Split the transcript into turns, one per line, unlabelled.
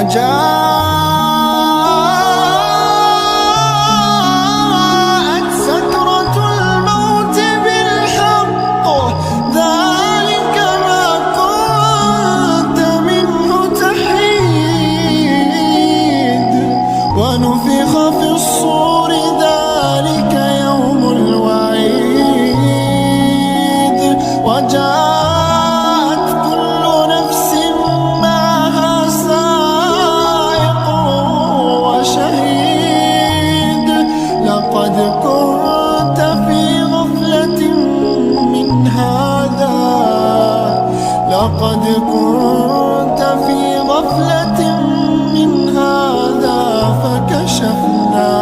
وجاءت سكرة الموت بالحق، ذلك ما كنت منه تحيد، ونفخ في الصور، ذلك يوم الوعيد. وجاءت كل نفس معها سائق وشهيد. لقد كنت في غفلة من هذا، لقد كنت في غفلة من هذا، فكشفنا